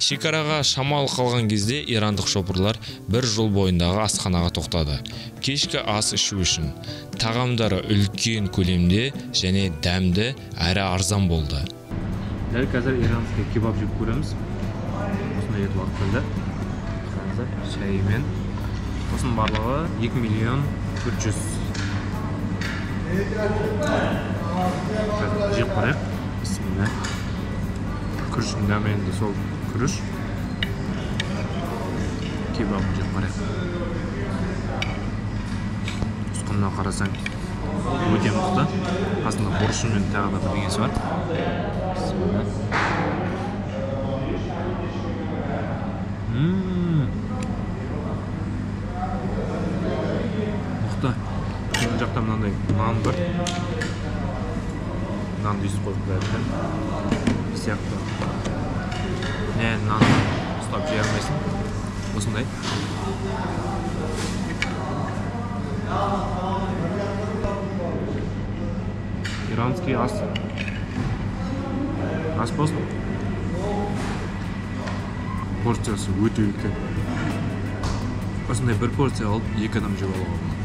Шекараға шамал қалған кезде ирандық шопырлар бір жол бойындағы асханаға тоқтады. Кешкі ас ішу үшін. Тағамдары үлкен көлемде және дәмді әрі арзан болды. Дәл қазір иранский кебаб жеп көреміз. Осындай ет уақыт келді. Шаймен. Осының барлығы 2 миллион 400. Жеп көрейік. Бисмилля. Күріштің дәмі енді сол күріш. Кебабын жеп көрейік. Тұтқынына қарасаң өте мықты. Қасында боршы мен тағы да бірдеңесі бар. Бисмилля. Мықты. Бұл жақта мынандай нан бар. Нанды үйсіп қойып қояды. Сияқты. Нан ұстап жей алмайсың. Осындай. Иранский ас. Ас болсын. Порциясы өте үлкен. Осындай бір порция алып, 2 адам жеп алуға болады.